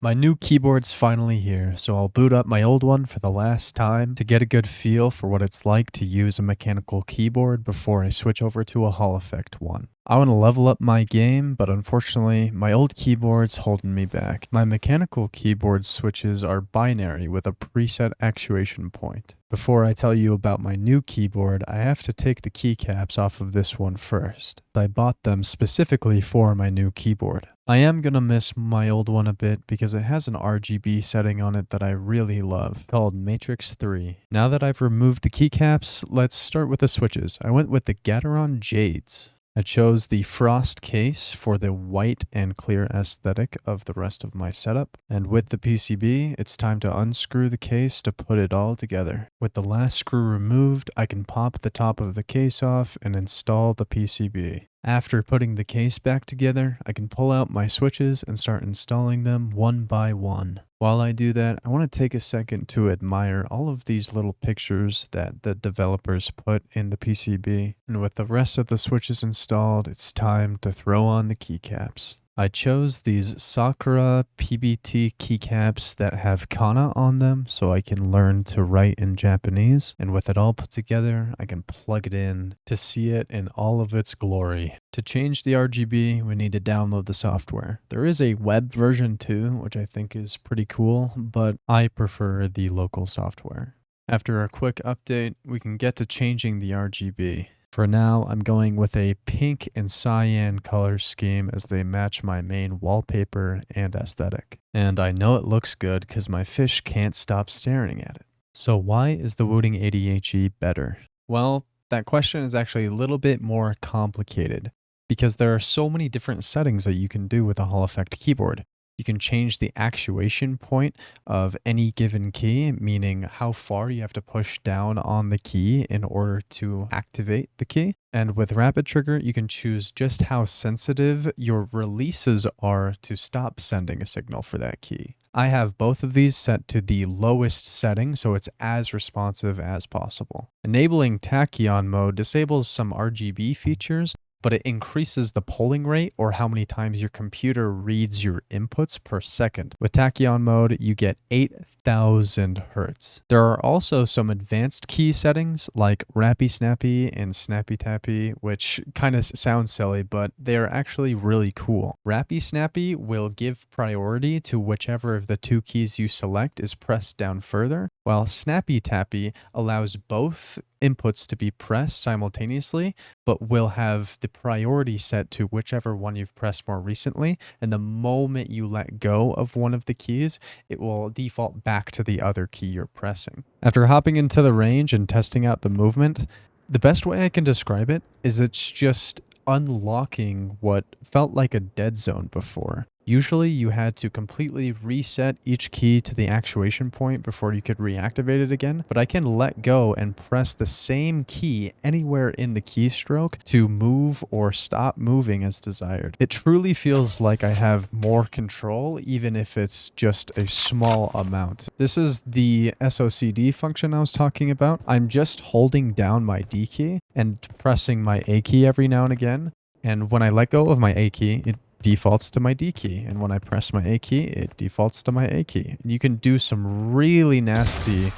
My new keyboard's finally here, so I'll boot up my old one for the last time to get a good feel for what it's like to use a mechanical keyboard before I switch over to a Hall effect one. I want to level up my game, but unfortunately, my old keyboard's holding me back. My mechanical keyboard switches are binary with a preset actuation point. Before I tell you about my new keyboard, I have to take the keycaps off of this one first. I bought them specifically for my new keyboard. I am gonna miss my old one a bit because it has an RGB setting on it that I really love, called Matrix 3. Now that I've removed the keycaps, let's start with the switches. I went with the Gateron Jades. I chose the frost case for the white and clear aesthetic of the rest of my setup. And with the PCB, it's time to unscrew the case to put it all together. With the last screw removed, I can pop the top of the case off and install the PCB. After putting the case back together, I can pull out my switches and start installing them one by one. While I do that, I want to take a second to admire all of these little pictures that the developers put in the PCB. And with the rest of the switches installed, it's time to throw on the keycaps. I chose these Sakura PBT keycaps that have kana on them so I can learn to write in Japanese. And with it all put together, I can plug it in to see it in all of its glory. To change the RGB, we need to download the software. There is a web version too, which I think is pretty cool, but I prefer the local software. After a quick update, we can get to changing the RGB. For now, I'm going with a pink and cyan color scheme as they match my main wallpaper and aesthetic. And I know it looks good because my fish can't stop staring at it. So why is the Wooting 80HE better? Well, that question is actually a little bit more complicated because there are so many different settings that you can do with a Hall effect keyboard. You can change the actuation point of any given key, meaning how far you have to push down on the key in order to activate the key. And with Rapid Trigger, you can choose just how sensitive your releases are to stop sending a signal for that key. I have both of these set to the lowest setting, so it's as responsive as possible. Enabling Tachyon mode disables some RGB features, but it increases the polling rate or how many times your computer reads your inputs per second. With Tachyon mode, you get 8,000 Hertz. There are also some advanced key settings like Rappy Snappy and Snappy Tappy, which kind of sounds silly, but they are actually really cool. Rappy Snappy will give priority to whichever of the two keys you select is pressed down further, while Snappy Tappy allows both inputs to be pressed simultaneously, but will have the priority set to whichever one you've pressed more recently, and the moment you let go of one of the keys, it will default back to the other key you're pressing. After hopping into the range and testing out the movement, the best way I can describe it is it's just unlocking what felt like a dead zone before. Usually you had to completely reset each key to the actuation point before you could reactivate it again, but I can let go and press the same key anywhere in the keystroke to move or stop moving as desired. It truly feels like I have more control, even if it's just a small amount. This is the SOCD function I was talking about. I'm just holding down my D key and pressing my A key every now and again, and when I let go of my A key, it defaults to my D key, and when I press my A key, it defaults to my A key. And you can do some really nasty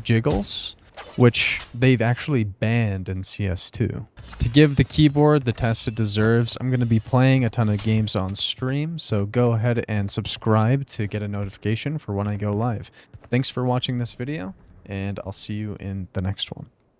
jiggles, which they've actually banned in CS2. To give the keyboard the test it deserves, I'm going to be playing a ton of games on stream, so go ahead and subscribe to get a notification for when I go live. Thanks for watching this video, and I'll see you in the next one.